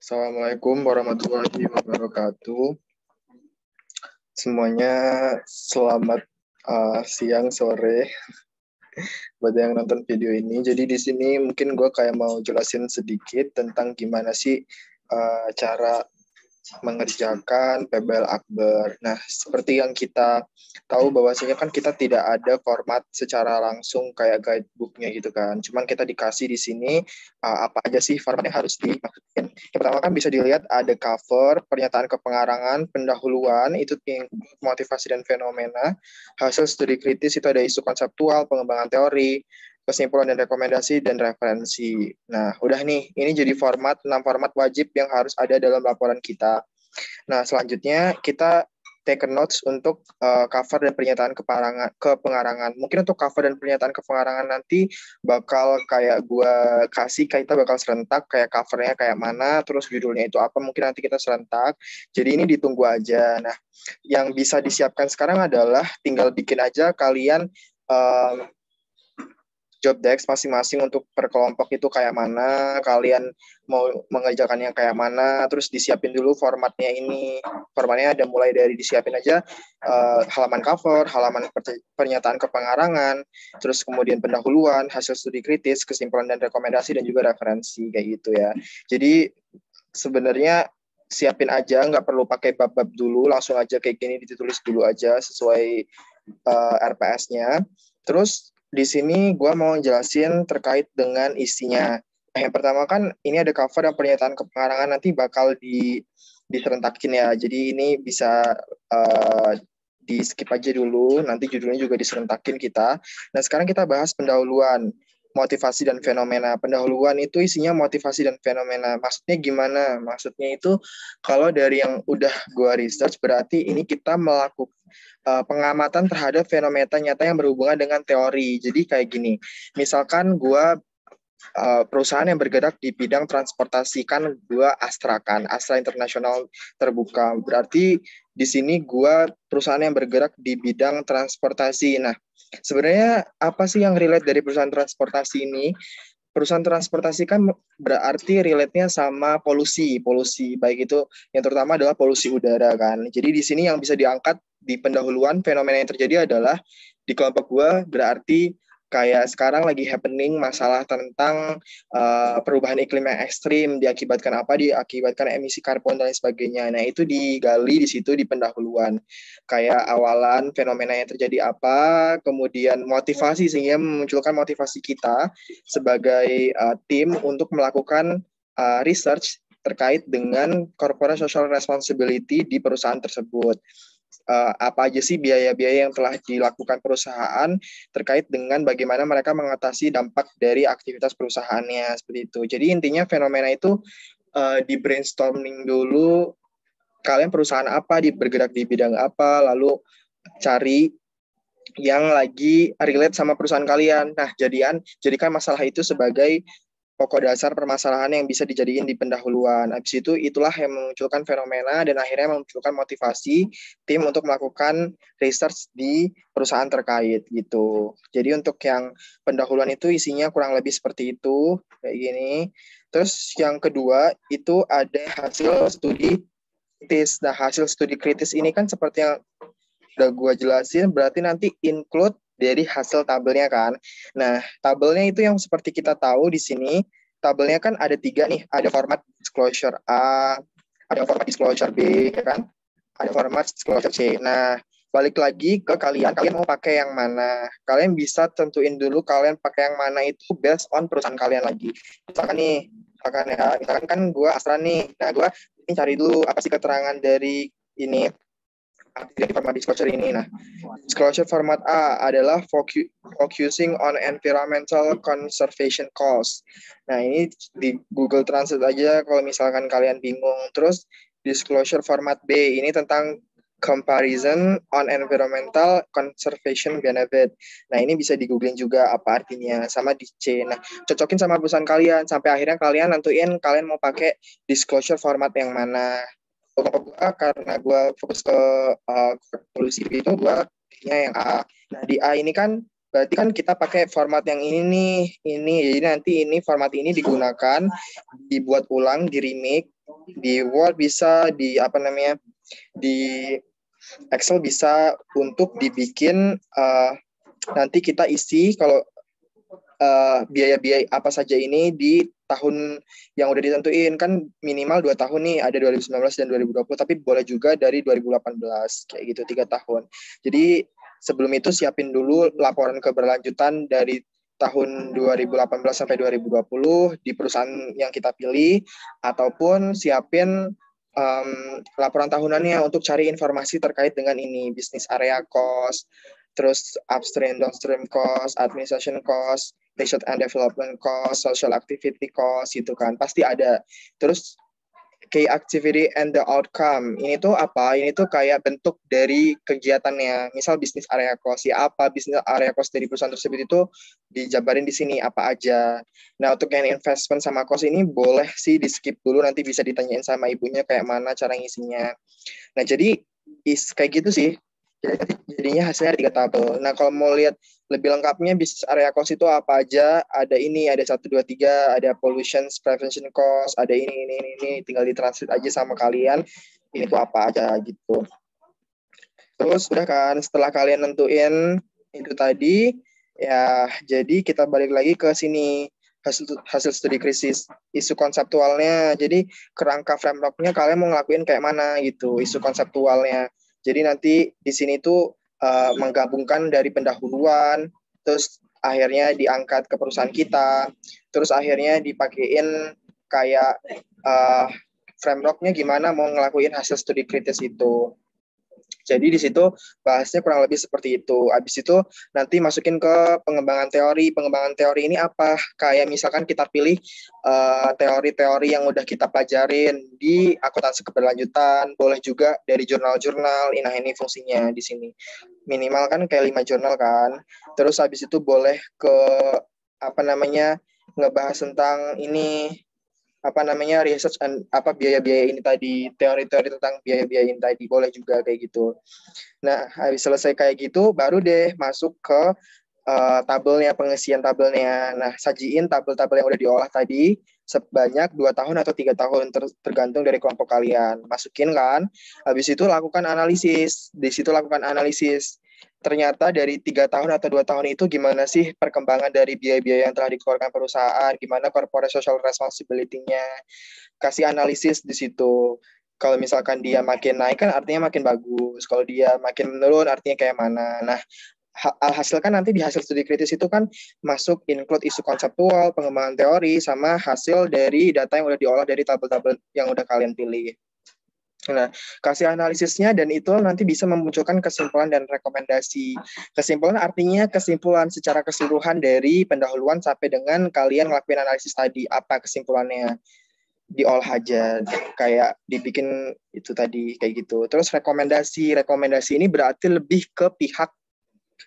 Assalamualaikum warahmatullahi wabarakatuh. Semuanya selamat siang, sore buat yang nonton video ini. Jadi di sini mungkin gue kayak mau jelasin sedikit tentang gimana sih cara mengerjakan PBL Akbar. Nah, seperti yang kita tahu bahwasanya kan kita tidak ada format secara langsung kayak guidebooknya gitu kan. Cuman kita dikasih di sini apa aja sih format yang harus dimasukin. Yang pertama kan bisa dilihat ada cover, pernyataan kepengarangan, pendahuluan, itu motivasi dan fenomena, hasil studi kritis itu ada isu konseptual, pengembangan teori, kesimpulan dan rekomendasi, dan referensi. Nah, udah nih, ini jadi 6 format wajib yang harus ada dalam laporan kita. Nah, selanjutnya kita take notes untuk cover dan pernyataan kepengarangan. Mungkin untuk cover dan pernyataan kepengarangan nanti bakal kayak gue kasih, kita bakal serentak kayak covernya kayak mana, terus judulnya itu apa, mungkin nanti kita serentak. Jadi ini ditunggu aja. Nah, yang bisa disiapkan sekarang adalah tinggal bikin aja kalian job desk masing-masing untuk per kelompok itu kayak mana, kalian mau mengerjakannya kayak mana, terus disiapin dulu formatnya ini. Formatnya ada mulai dari disiapin aja halaman cover, halaman pernyataan kepengarangan, terus kemudian pendahuluan, hasil studi kritis, kesimpulan dan rekomendasi, dan juga referensi kayak gitu ya. Jadi sebenarnya siapin aja, nggak perlu pakai bab-bab dulu, langsung aja kayak gini ditulis dulu aja sesuai RPS-nya. Terus di sini gue mau jelasin terkait dengan isinya. Yang pertama kan ini ada cover dan pernyataan kepengarangan nanti bakal diserentakin ya. Jadi ini bisa di skip aja dulu, nanti judulnya juga diserentakin kita. Nah sekarang kita bahas pendahuluan, motivasi dan fenomena. Pendahuluan itu isinya motivasi dan fenomena. Maksudnya gimana? Maksudnya itu kalau dari yang udah gue research berarti ini kita melakukan pengamatan terhadap fenomena nyata yang berhubungan dengan teori. Jadi kayak gini, misalkan gue perusahaan yang bergerak di bidang transportasi, kan gue Astra kan, Astra Internasional Terbuka. Berarti di sini gue perusahaan yang bergerak di bidang transportasi. Nah, sebenarnya apa sih yang relate dari perusahaan transportasi ini? Perusahaan transportasi kan berarti relate-nya sama polusi baik itu yang terutama adalah polusi udara kan. Jadi di sini yang bisa diangkat di pendahuluan fenomena yang terjadi adalah di kelompok gue berarti kayak sekarang lagi happening masalah tentang perubahan iklim yang ekstrim diakibatkan apa? Diakibatkan emisi karbon dan lain sebagainya. Nah, itu digali di situ di pendahuluan. Kayak awalan fenomena yang terjadi apa, kemudian motivasi sehingga memunculkan motivasi kita sebagai tim untuk melakukan research terkait dengan corporate social responsibility di perusahaan tersebut. Apa aja sih biaya-biaya yang telah dilakukan perusahaan terkait dengan bagaimana mereka mengatasi dampak dari aktivitas perusahaannya, seperti itu. Jadi intinya fenomena itu di brainstorming dulu, kalian perusahaan apa, bergerak di bidang apa, lalu cari yang lagi relate sama perusahaan kalian. Nah, jadikan masalah itu sebagai pokok dasar permasalahan yang bisa dijadikan di pendahuluan. Habis itu itulah yang memunculkan fenomena dan akhirnya memunculkan motivasi tim untuk melakukan research di perusahaan terkait gitu. Jadi untuk yang pendahuluan itu isinya kurang lebih seperti itu, kayak gini. Terus yang kedua itu ada hasil studi kritis. Nah, hasil studi kritis ini kan seperti yang udah gue jelasin, berarti nanti include dari hasil tabelnya kan. Nah, tabelnya itu yang seperti kita tahu di sini, tabelnya kan ada 3 nih, ada format disclosure A, ada format disclosure B, kan? Ada format disclosure C. Nah, balik lagi ke kalian mau pakai yang mana. Kalian bisa tentuin dulu kalian pakai yang mana itu based on perusahaan kalian lagi. Misalkan kan gue Astra nih, nah gue ini cari dulu apa sih keterangan dari ini dari format disclosure ini. Nah, disclosure format A adalah focusing on environmental conservation cost. Nah, ini di Google Translate aja kalau misalkan kalian bingung. Terus disclosure format B ini tentang comparison on environmental conservation benefit. Nah, ini bisa di googling juga apa artinya, sama di C. Nah, cocokin sama perusahaan kalian sampai akhirnya kalian nentuin kalian mau pakai disclosure format yang mana. Karena gue fokus ke polusi itu, gue pilihnya yang A. Nah, di A ini kan berarti kan kita pakai format yang ini nih, ini. Jadi nanti ini format ini digunakan, dibuat ulang, di remake, di Word bisa, di apa namanya, di Excel bisa untuk dibikin nanti kita isi kalau biaya-biaya apa saja ini di tahun yang udah ditentuin kan minimal 2 tahun nih, ada 2019 dan 2020, tapi boleh juga dari 2018 kayak gitu 3 tahun. Jadi sebelum itu siapin dulu laporan keberlanjutan dari tahun 2018 sampai 2020 di perusahaan yang kita pilih, ataupun siapin laporan tahunannya untuk cari informasi terkait dengan ini, bisnis area cost, terus upstream, downstream cost, administration cost, research and development cost, social activity cost, gitu kan. Pasti ada. Terus key activity and the outcome. Ini tuh apa? Ini tuh kayak bentuk dari kegiatannya. Misal bisnis area cost, ya apa bisnis area cost dari perusahaan tersebut itu dijabarin di sini apa aja. Nah, untuk yang investment sama cost ini boleh sih di skip dulu, nanti bisa ditanyain sama ibunya kayak mana cara ngisinya. Nah, jadi kayak gitu sih. Jadinya hasilnya ada 3 tabel. Nah, kalau mau lihat lebih lengkapnya bisnis area cost itu apa aja, ada ini, ada 1, 2, 3, ada pollution prevention cost, ada ini, tinggal ditranslate aja sama kalian, ini tuh apa aja gitu. Terus udah kan, setelah kalian nentuin itu tadi, ya jadi kita balik lagi ke sini, hasil studi krisis, isu konseptualnya, jadi kerangka frameworknya kalian mau ngelakuin kayak mana gitu, isu konseptualnya. Jadi nanti di sini tuh menggabungkan dari pendahuluan, terus akhirnya diangkat ke perusahaan kita, terus akhirnya dipakein kayak frameworknya gimana mau ngelakuin hasil studi kritis itu. Jadi di situ bahasnya kurang lebih seperti itu. Habis itu nanti masukin ke pengembangan teori. Pengembangan teori ini apa? Kayak misalkan kita pilih teori-teori yang udah kita pelajarin di akuntansi keberlanjutan. Boleh juga dari jurnal-jurnal. Nah, ini fungsinya di sini. Minimal kan kayak 5 jurnal kan. Terus habis itu boleh ke apa namanya ngebahas tentang ini apa namanya research and apa biaya-biaya ini tadi, teori-teori tentang biaya-biaya ini tadi, boleh juga kayak gitu. Nah, habis selesai kayak gitu baru deh masuk ke tabelnya, pengisian tabelnya. Nah, sajiin tabel-tabel yang udah diolah tadi sebanyak 2 tahun atau 3 tahun tergantung dari kelompok kalian. Masukin kan. Habis itu lakukan analisis. Di situ lakukan analisis. Ternyata dari 3 tahun atau 2 tahun itu gimana sih perkembangan dari biaya-biaya yang telah dikeluarkan perusahaan, gimana corporate social responsibility-nya. Kasih analisis di situ. Kalau misalkan dia makin naik kan artinya makin bagus. Kalau dia makin menurun artinya kayak mana. Nah, alhasil kan nanti di hasil studi kritis itu kan masuk include isu konseptual, pengembangan teori, sama hasil dari data yang udah diolah dari tabel-tabel yang udah kalian pilih. Nah, kasih analisisnya dan itu nanti bisa memunculkan kesimpulan dan rekomendasi. Kesimpulan artinya kesimpulan secara keseluruhan dari pendahuluan sampai dengan kalian ngelakuin analisis tadi. Apa kesimpulannya? Diolah aja, kayak dibikin itu tadi, kayak gitu. Terus rekomendasi ini berarti lebih ke pihak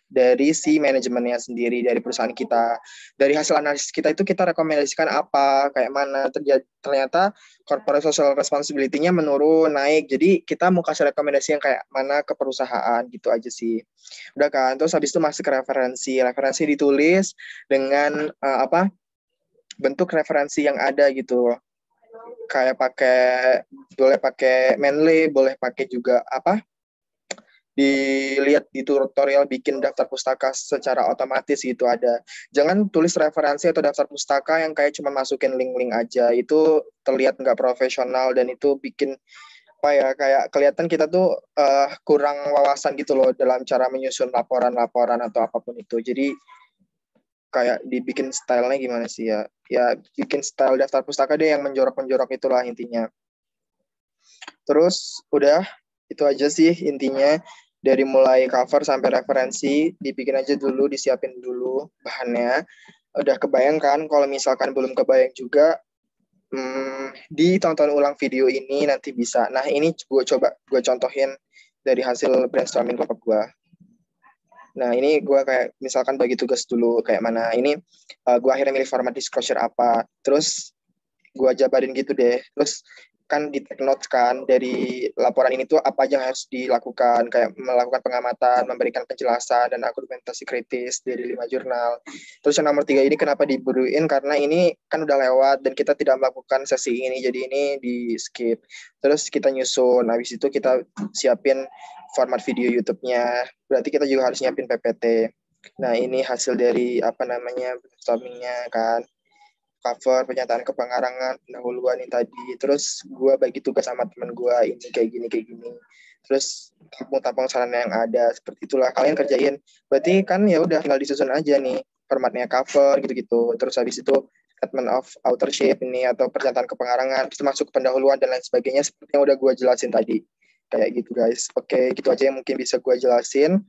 dari si manajemennya sendiri, dari perusahaan kita. Dari hasil analisis kita itu kita rekomendasikan apa, kayak mana. Ternyata corporate social responsibility-nya menurun, naik. Jadi kita mau kasih rekomendasi yang kayak mana ke perusahaan, gitu aja sih. Udah kan, terus habis itu masuk ke referensi. Referensi ditulis dengan bentuk referensi yang ada gitu. Kayak boleh pakai Mendeley, boleh pakai juga dilihat di tutorial bikin daftar pustaka secara otomatis gitu ada. Jangan tulis referensi atau daftar pustaka yang kayak cuma masukin link-link aja. Itu terlihat nggak profesional dan itu bikin kayak kelihatan kita tuh kurang wawasan gitu loh dalam cara menyusun laporan-laporan atau apapun itu. Jadi kayak dibikin stylenya gimana sih ya? Ya bikin style daftar pustaka deh yang menjorok-menjorok itulah intinya. Terus udah itu aja sih intinya. Dari mulai cover sampai referensi, dibikin aja dulu, disiapin dulu bahannya. Udah kebayang kan, kalau misalkan belum kebayang juga, ditonton ulang video ini nanti bisa. Nah ini gue contohin dari hasil brainstorming kelompok gue. Nah ini gue kayak misalkan bagi tugas dulu kayak mana. Ini gue akhirnya milih format disclosure apa. Terus gue jabarin gitu deh. Terus kan di take notes kan dari laporan ini tuh apa aja yang harus dilakukan, kayak melakukan pengamatan, memberikan penjelasan dan argumentasi kritis dari 5 jurnal. Terus yang nomor 3 ini kenapa diburuin, karena ini kan udah lewat dan kita tidak melakukan sesi ini, jadi ini di skip. Terus kita nyusun, habis itu kita siapin format video YouTube-nya, berarti kita juga harus nyiapin PPT. Nah, ini hasil dari apa namanya brainstorming-nya kan, cover, pernyataan kepengarangan, pendahuluan yang tadi. Terus gue bagi tugas sama teman gue, ini kayak gini. Terus tampung-tampung sarana yang ada, seperti itulah kalian kerjain. Berarti kan ya udah tinggal disusun aja nih formatnya, cover gitu-gitu. Terus habis itu statement of authorship ini atau pernyataan kepengarangan, termasuk pendahuluan dan lain sebagainya seperti yang udah gue jelasin tadi. Kayak gitu guys. Oke, gitu aja yang mungkin bisa gue jelasin.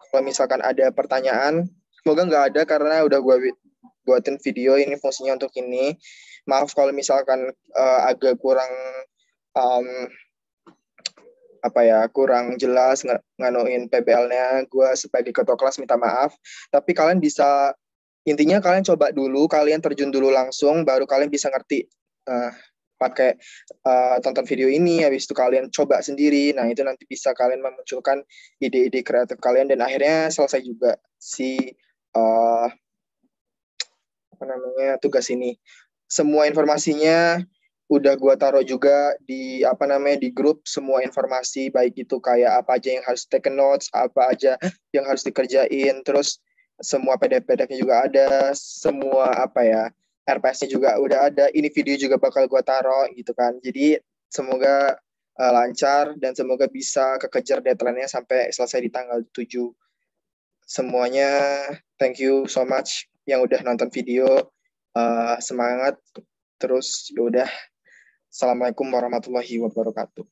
Kalau misalkan ada pertanyaan, semoga nggak ada karena udah gue buatin video ini fungsinya untuk ini. Maaf kalau misalkan agak kurang um, kurang jelas nganuin PBL-nya. Gue sebagai ketua kelas minta maaf. Tapi kalian bisa, intinya kalian coba dulu, kalian terjun dulu langsung, baru kalian bisa ngerti pakai tonton video ini, habis itu kalian coba sendiri. Nah, itu nanti bisa kalian memunculkan ide-ide kreatif kalian dan akhirnya selesai juga si tugas ini. Semua informasinya udah gua taruh juga di di grup, semua informasi baik itu kayak apa aja yang harus take notes, apa aja yang harus dikerjain, terus semua PDF-PDF-nya juga ada, semua RPS-nya juga udah ada, ini video juga bakal gua taruh gitu kan. Jadi semoga lancar dan semoga bisa kekejar deadline-nya sampai selesai di tanggal 7. Semuanya thank you so much yang udah nonton video. Semangat terus, yaudah. Assalamualaikum warahmatullahi wabarakatuh.